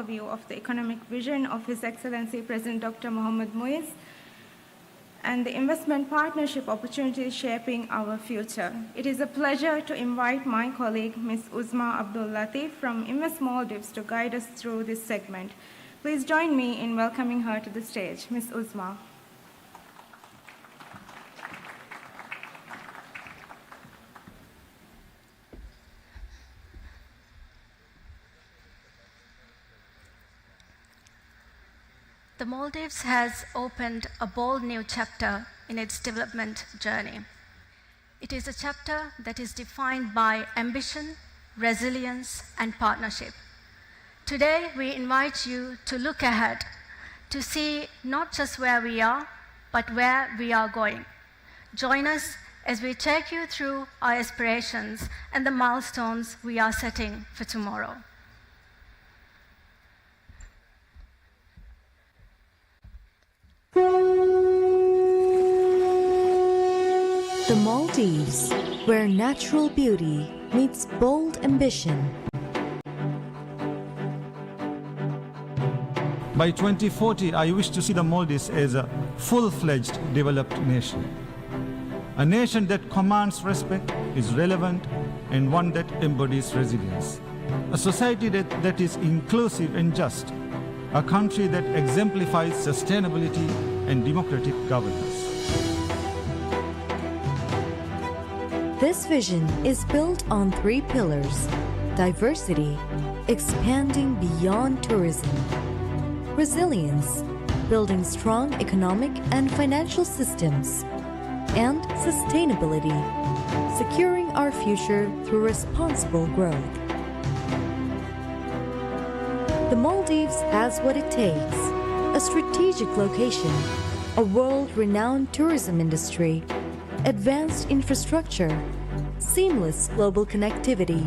overview of the economic vision of His Excellency President Dr. Mohamed Muiz and the investment partnership opportunities shaping our future. It is a pleasure to invite my colleague, Ms. Uzma Abdul Latif from Invest Maldives to guide us through this segment. Please join me in welcoming her to the stage. Ms. Uzma. The Maldives has opened a bold new chapter in its development journey. It is a chapter that is defined by ambition, resilience, and partnership. Today, we invite you to look ahead, to see not just where we are, but where we are going. Join us as we take you through our aspirations and the milestones we are setting for tomorrow. The Maldives, where natural beauty meets bold ambition. By 2040, I wish to see the Maldives as a full-fledged developed nation. A nation that commands respect, is relevant, and one that embodies resilience. A society that is inclusive and just. A country that exemplifies sustainability and democratic governance. This vision is built on 3 pillars: diversity, expanding beyond tourism; resilience, building strong economic and financial systems; and sustainability, securing our future through responsible growth. The Maldives has what it takes: a strategic location, a world-renowned tourism industry, advanced infrastructure, seamless global connectivity,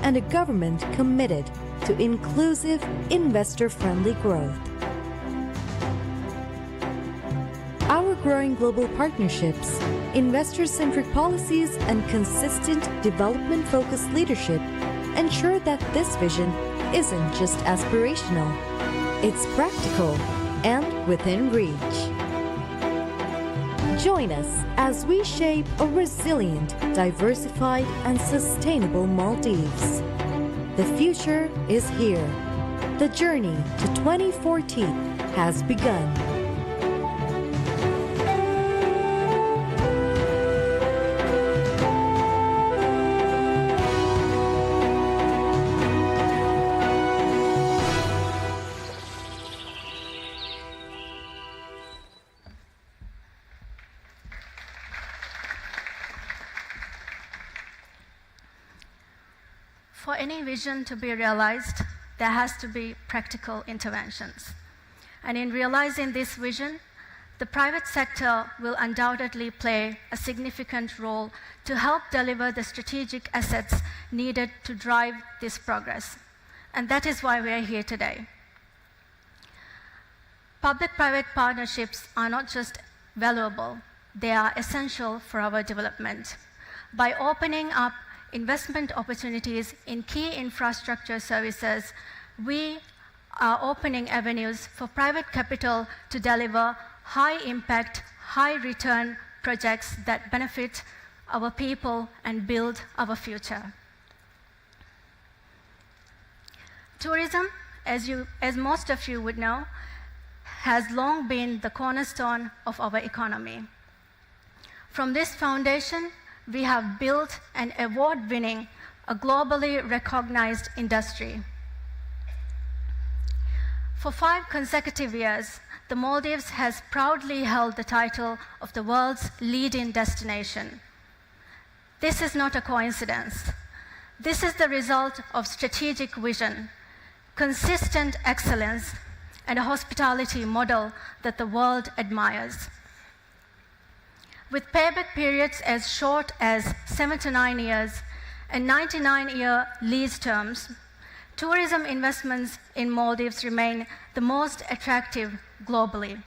and a government committed to inclusive, investor-friendly growth. Our growing global partnerships, investor-centric policies, and consistent development-focused leadership ensure that this vision isn't just aspirational, it's practical and within reach. Join us as we shape a resilient, diversified, and sustainable Maldives. The future is here. The journey to 2040 has begun. For any vision to be realized, there has to be practical interventions. And in realizing this vision, the private sector will undoubtedly play a significant role to help deliver the strategic assets needed to drive this progress. And that is why we are here today. Public-private partnerships are not just valuable, they are essential for our development. By opening up investment opportunities in key infrastructure services, we are opening avenues for private capital to deliver high-impact, high-return projects that benefit our people and build our future. Tourism, as most of you would know, has long been the cornerstone of our economy. From this foundation, we have built an award-winning, a globally recognized industry. For 5 consecutive years, the Maldives has proudly held the title of the world's leading destination. This is not a coincidence. This is the result of strategic vision, consistent excellence, and a hospitality model that the world admires. With payback periods as short as 7 to 9 years and 99-year lease terms, tourism investments in Maldives remain the most attractive globally.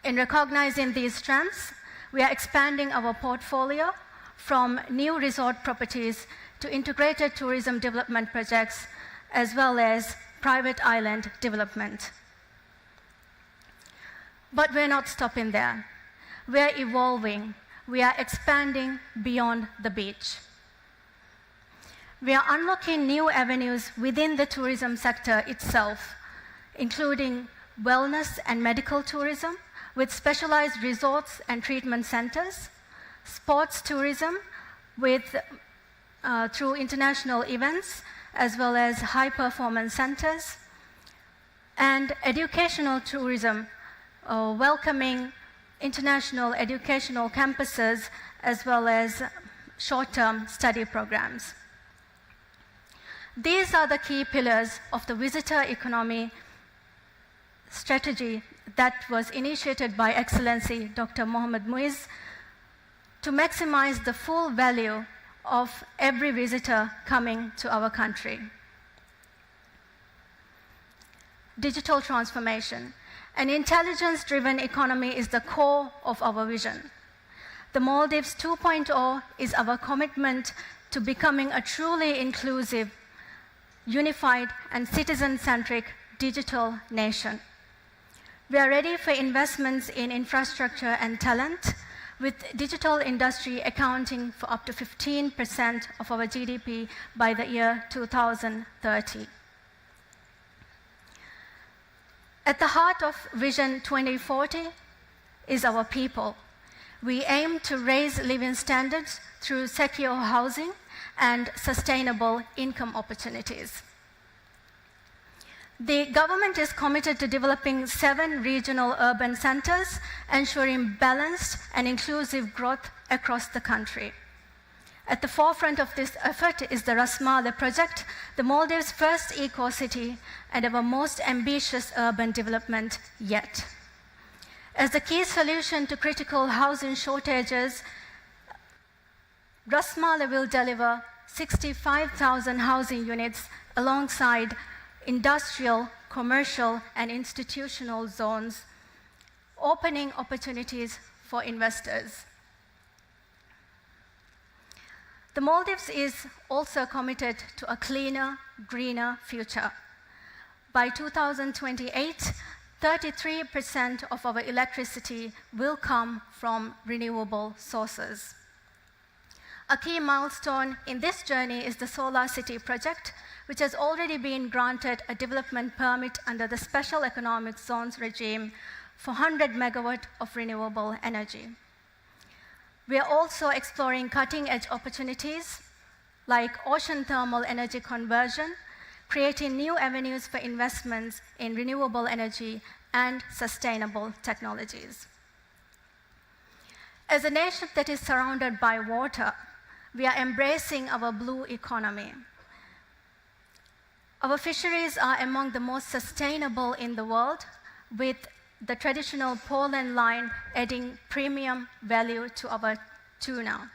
In recognizing these trends, we are expanding our portfolio from new resort properties to integrated tourism development projects, as well as private island development. But we're not stopping there. We're evolving. We are expanding beyond the beach. We are unlocking new avenues within the tourism sector itself, including wellness and medical tourism with specialized resorts and treatment centers, sports tourism through international events, as well as high-performance centers, and educational tourism, welcoming international educational campuses, as well as short-term study programs. These are the key pillars of the visitor economy strategy that was initiated by Excellency Dr. Mohammad Muiz to maximize the full value of every visitor coming to our country. Digital transformation. An intelligence-driven economy is the core of our vision. The Maldives 2.0 is our commitment to becoming a truly inclusive, unified, and citizen-centric digital nation. We are ready for investments in infrastructure and talent, with digital industry accounting for up to 15% of our GDP by the year 2030. At the heart of Vision 2040 is our people. We aim to raise living standards through secure housing and sustainable income opportunities. The government is committed to developing 7 regional urban centers, ensuring balanced and inclusive growth across the country. At the forefront of this effort is the Ras Malha project, the Maldives' first eco-city and our most ambitious urban development yet. As the key solution to critical housing shortages, Ras Malha will deliver 65,000 housing units alongside industrial, commercial, and institutional zones, opening opportunities for investors. The Maldives is also committed to a cleaner, greener future. By 2028, 33% of our electricity will come from renewable sources. A key milestone in this journey is the Solar City project, which has already been granted a development permit under the Special Economic Zones regime for 100 megawatt of renewable energy. We are also exploring cutting-edge opportunities like ocean thermal energy conversion, creating new avenues for investments in renewable energy and sustainable technologies. As a nation that is surrounded by water, we are embracing our blue economy. Our fisheries are among the most sustainable in the world, with the traditional Poland line adding premium value to our tuna.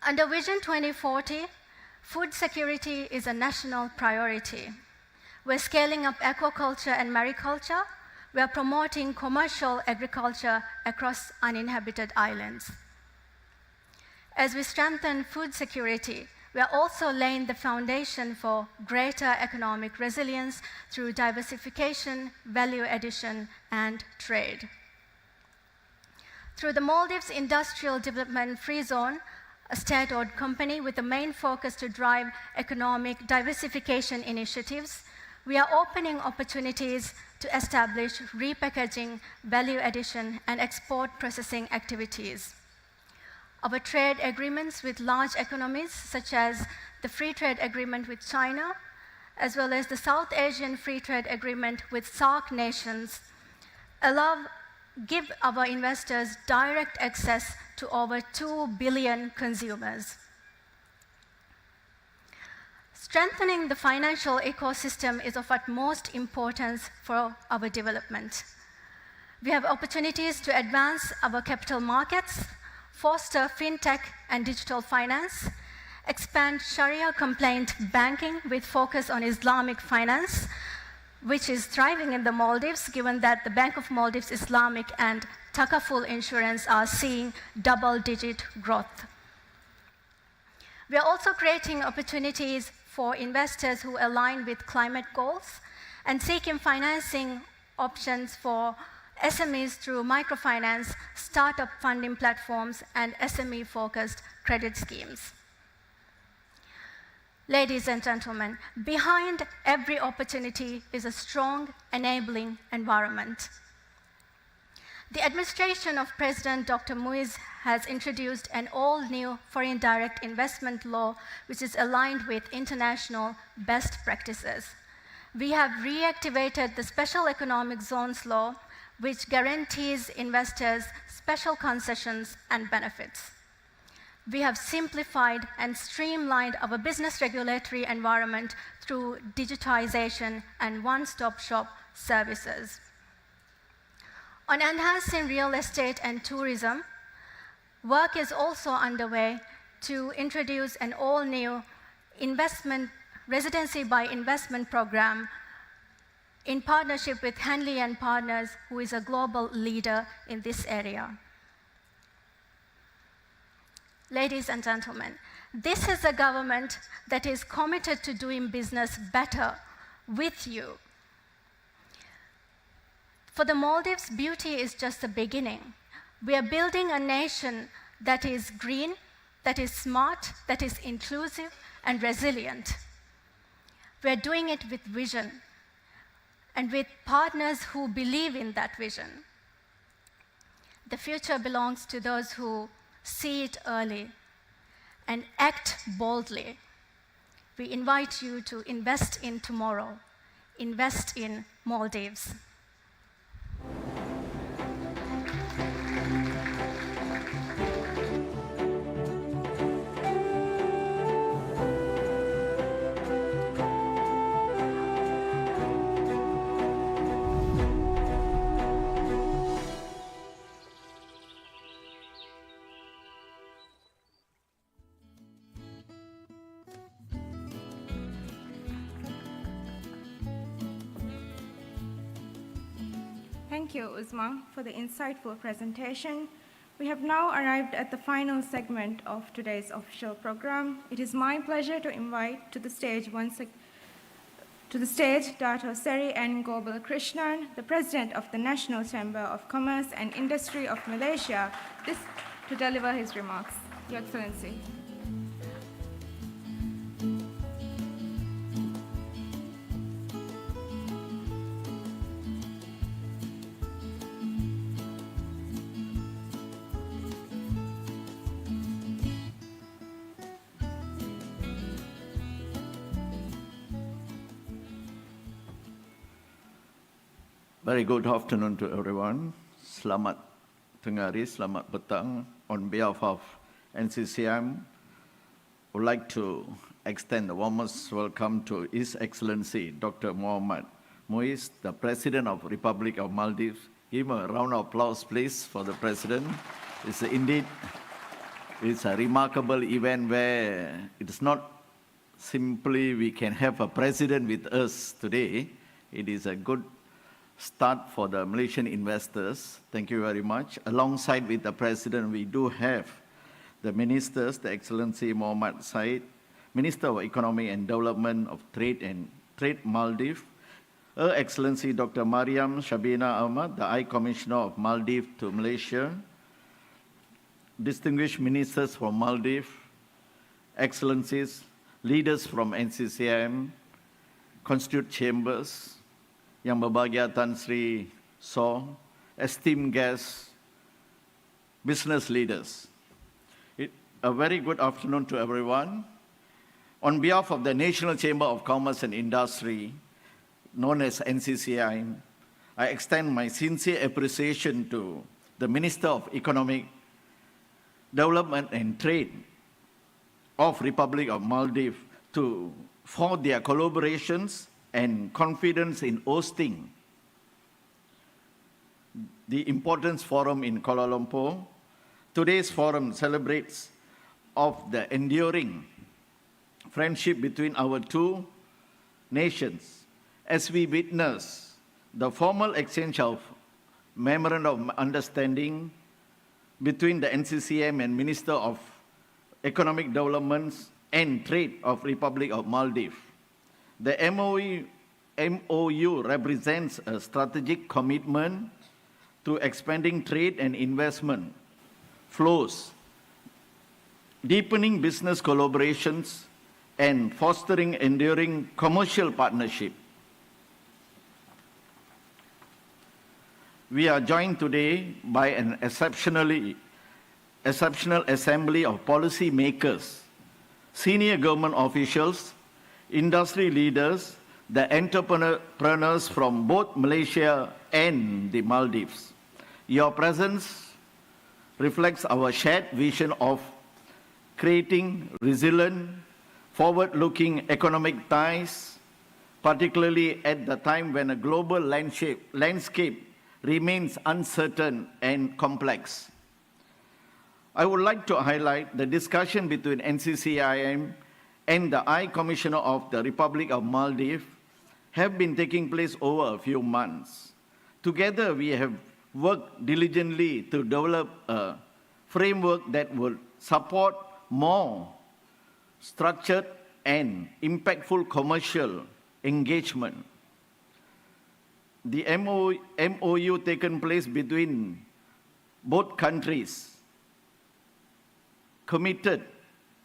Under Vision 2040, food security is a national priority. We're scaling up aquaculture and mariculture. We are promoting commercial agriculture across uninhabited islands. As we strengthen food security, we are also laying the foundation for greater economic resilience through diversification, value addition, and trade. Through the Maldives Industrial Development Free Zone, a state-owned company with the main focus to drive economic diversification initiatives, we are opening opportunities to establish repackaging, value addition, and export processing activities. Our trade agreements with large economies, such as the Free Trade Agreement with China, as well as the South Asian Free Trade Agreement with SAARC nations, give our investors direct access to over 2 billion consumers. Strengthening the financial ecosystem is of utmost importance for our development. We have opportunities to advance our capital markets, foster fintech and digital finance, expand Sharia-compliant banking with focus on Islamic finance, which is thriving in the Maldives, given that the Bank of Maldives Islamic and Takaful Insurance are seeing double-digit growth. We are also creating opportunities for investors who align with climate goals and seeking financing options for SMEs through microfinance, startup funding platforms, and SME-focused credit schemes. Ladies and gentlemen, behind every opportunity is a strong, enabling environment. The administration of President Dr. Muiz has introduced an all-new foreign direct investment law, which is aligned with international best practices. We have reactivated the Special Economic Zones Law, which guarantees investors special concessions and benefits. We have simplified and streamlined our business regulatory environment through digitization and one-stop shop services. On enhancing real estate and tourism, work is also underway to introduce an all-new residency by investment program in partnership with Henley & Partners, who is a global leader in this area. Ladies and gentlemen, this is a government that is committed to doing business better with you. For the Maldives, beauty is just the beginning. We are building a nation that is green, that is smart, that is inclusive and resilient. We are doing it with vision and with partners who believe in that vision. The future belongs to those who see it early and act boldly. We invite you to invest in tomorrow, invest in Maldives. Thank you, Uzma, for the insightful presentation. We have now arrived at the final segment of today's official program. It is my pleasure to invite to the stage Dato' Seri N. Gobal Krishnan, the President of the National Chamber of Commerce and Industry of Malaysia, to deliver his remarks. Your Excellency. Very good afternoon to everyone. Selamat tengah hari, selamat petang. On behalf of NCCM, I would like to extend the warmest welcome to His Excellency Dr. Mohamed Muiz, the President of the Republic of Maldives. Give him a round of applause, please, for the President. It's a remarkable event where it's not simply we can have a President with us today. It is a good start for the Malaysian investors. Thank you very much. Alongside with the President, we do have the ministers, the Excellency Mohamed Said, Minister of Economy and Development of Trade Maldives, Her Excellency Dr. Mariam Shabina Ahmad, the High Commissioner of Maldives to Malaysia, distinguished ministers from Maldives, excellencies, leaders from NCCM, constituent chambers, Yang Berbahagia Tan Sri Saw, esteemed guests, business leaders. A very good afternoon to everyone. On behalf of the National Chamber of Commerce and Industry, known as NCCI, I extend my sincere appreciation to the Minister of Economic Development and Trade of Republic of Maldives for their collaborations and confidence in hosting the Importance Forum in Kuala Lumpur. Today's forum celebrates of the enduring friendship between our two nations as we witness the formal exchange of Memorandum of Understanding between the NCCM and Minister of Economic Development and Trade of Republic of Maldives. The MOU represents a strategic commitment to expanding trade and investment flows, deepening business collaborations, and fostering enduring commercial partnership. We are joined today by an exceptional assembly of policy makers, senior government officials, industry leaders, the entrepreneurs from both Malaysia and the Maldives. Your presence reflects our shared vision of creating resilient, forward-looking economic ties, particularly at the time when a global landscape remains uncertain and complex. I would like to highlight the discussion between NCCIM and the High Commissioner of the Republic of Maldives have been taking place over a few months. Together, we have worked diligently to develop a framework that will support more structured and impactful commercial engagement. The MOU taken place between both countries committed,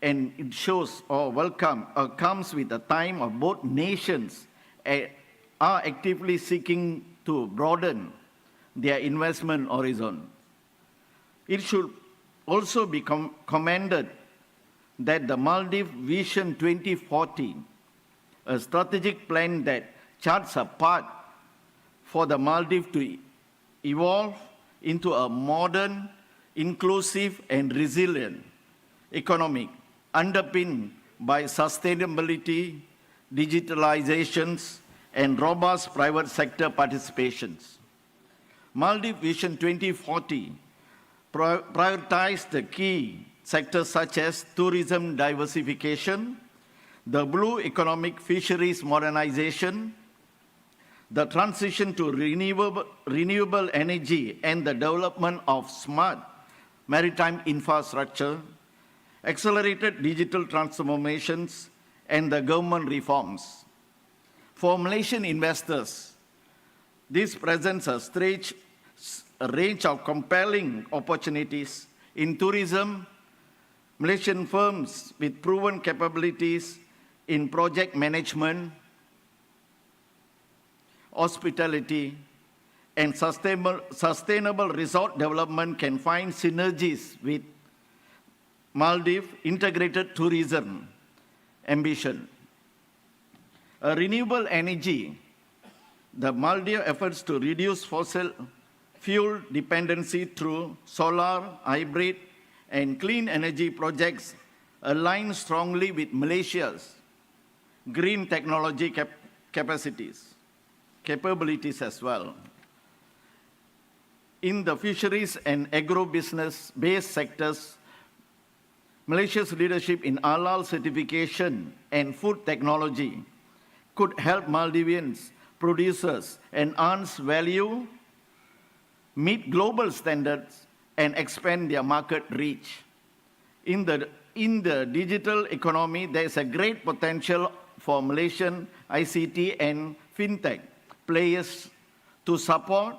and it shows or comes with a time of both nations are actively seeking to broaden their investment horizon. It should also be commended that the Maldives Vision 2040, a strategic plan that charts a path for the Maldives to evolve into a modern, inclusive, and resilient economy underpinned by sustainability, digitalizations, and robust private sector participations. Maldives Vision 2040 prioritized the key sectors such as tourism diversification, the blue economic fisheries modernization, the transition to renewable energy and the development of smart maritime infrastructure, accelerated digital transformations, and the government reforms. For Malaysian investors, this presents a range of compelling opportunities. In tourism, Malaysian firms with proven capabilities in project management, hospitality, and sustainable resort development can find synergies with Maldives integrated tourism ambition. A renewable energy, the Maldives efforts to reduce fossil fuel dependency through solar, hybrid, and clean energy projects align strongly with Malaysia's green technology capabilities as well. In the fisheries and agro-business-based sectors, Malaysia's leadership in halal certification and food technology could help Maldivian producers enhance value, meet global standards, and expand their market reach. In the digital economy, there is a great potential for Malaysian ICT and fintech players to support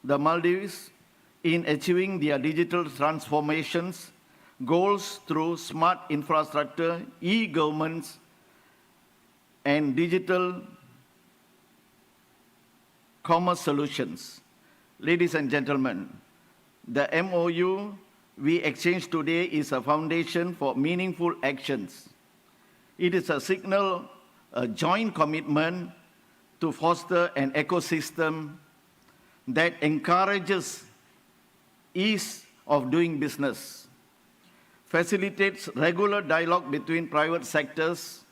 the Maldives in achieving their digital transformations goals through smart infrastructure, e-governments, and digital commerce solutions. Ladies and gentlemen, the MOU we exchange today is a foundation for meaningful actions. It is a signal, a joint commitment to foster an ecosystem that encourages ease of doing business, facilitates regular dialogue between private sectors,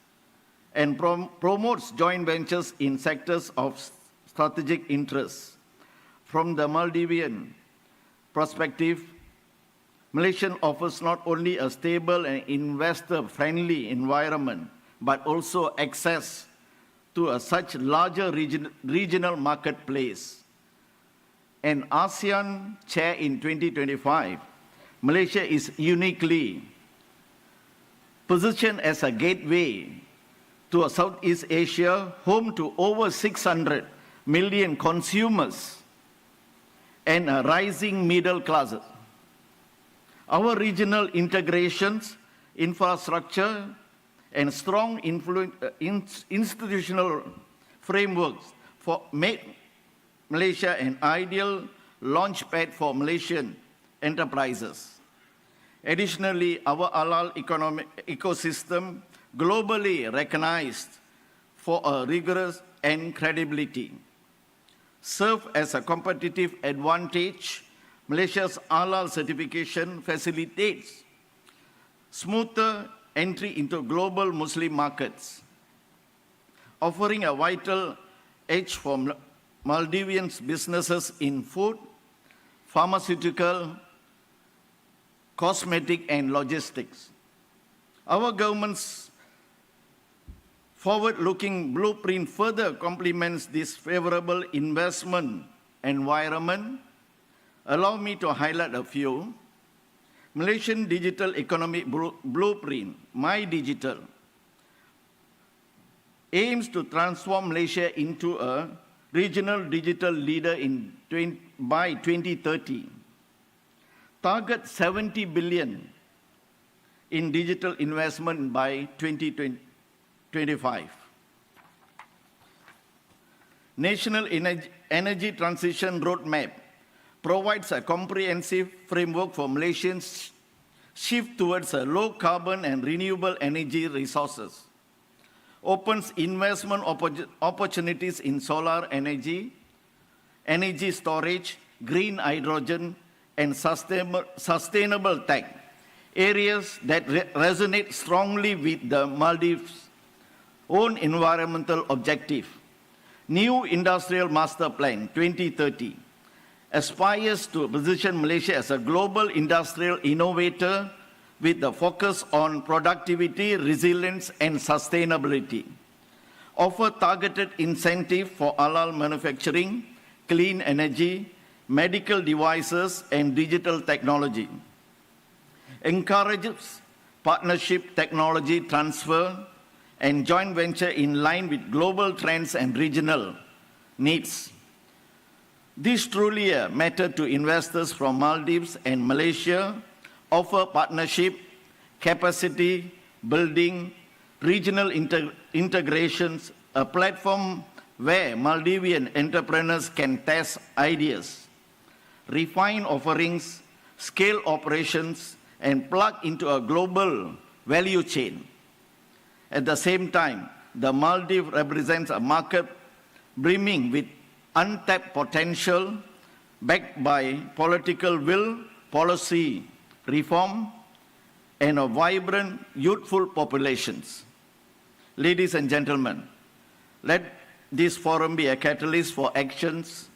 and promotes joint ventures in sectors of strategic interest. From the Maldivian perspective, Malaysia offers not only a stable and investor-friendly environment, but also access to a such larger regional marketplace. An ASEAN chair in 2025, Malaysia is uniquely positioned as a gateway to a Southeast Asia, home to over 600 million consumers and a rising middle class. Our regional integrations, infrastructure, and strong institutional frameworks make Malaysia an ideal launchpad for Malaysian enterprises. Additionally, our halal economic ecosystem, globally recognized for a rigorous and credibility, serve as a competitive advantage. Malaysia's halal certification facilitates smoother entry into global Muslim markets, offering a vital edge for Maldivian businesses in food, pharmaceutical, cosmetic, and logistics. Our government's forward-looking blueprint further complements this favorable investment environment. Allow me to highlight a few. Malaysian Digital Economic Blueprint, MyDigital, aims to transform Malaysia into a regional digital leader by 2030. Target 70 billion in digital investment by 2025. National Energy Transition Roadmap provides a comprehensive framework for Malaysians' shift towards a low carbon and renewable energy resources, opens investment opportunities in solar energy, energy storage, green hydrogen, and sustainable tech, areas that resonate strongly with the Maldives' own environmental objective. New Industrial Master Plan 2030 aspires to position Malaysia as a global industrial innovator with a focus on productivity, resilience, and sustainability. Offer targeted incentive for halal manufacturing, clean energy, medical devices, and digital technology. Encourages partnership, technology transfer, and joint venture in line with global trends and regional needs. This truly a matter to investors from Maldives and Malaysia, offer partnership, capacity building, regional integrations, a platform where Maldivian entrepreneurs can test ideas, refine offerings, scale operations, and plug into a global value chain. At the same time, the Maldives represents a market brimming with untapped potential, backed by political will, policy reform, and a vibrant, youthful populations. Ladies and gentlemen, let this forum be a catalyst for actions.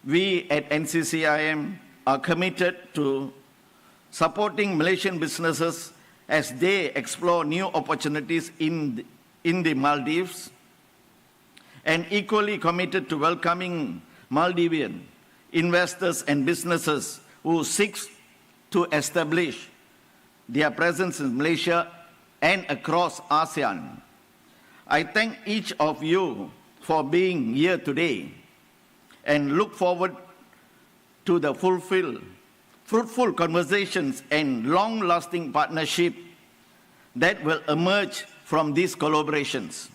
We at NCCIM are committed to supporting Malaysian businesses as they explore new opportunities in the Maldives, and equally committed to welcoming Maldivian investors and businesses who seek to establish their presence in Malaysia and across ASEAN. I thank each of you for being here today and look forward to the fruitful conversations and long-lasting partnership that will emerge from these collaborations.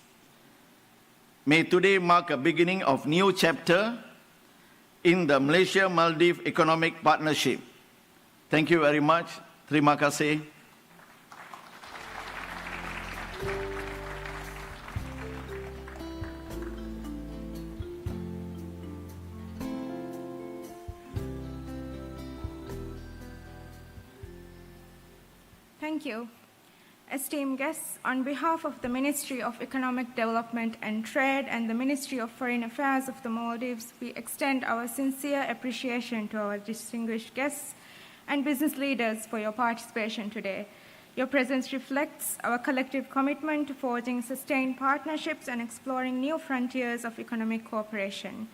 May today mark a beginning of new chapter in the Malaysia-Maldives Economic Partnership. Thank you very much. Terima kasih. Thank you. Esteemed guests, on behalf of the Ministry of Economic Development and Trade and the Ministry of Foreign Affairs of the Maldives, we extend our sincere appreciation to our distinguished guests and business leaders for your participation today. Your presence reflects our collective commitment to forging sustained partnerships and exploring new frontiers of economic cooperation.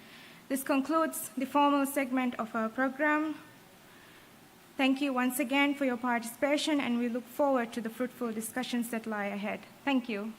This concludes the formal segment of our program. Thank you once again for your participation, and we look forward to the fruitful discussions that lie ahead. Thank you.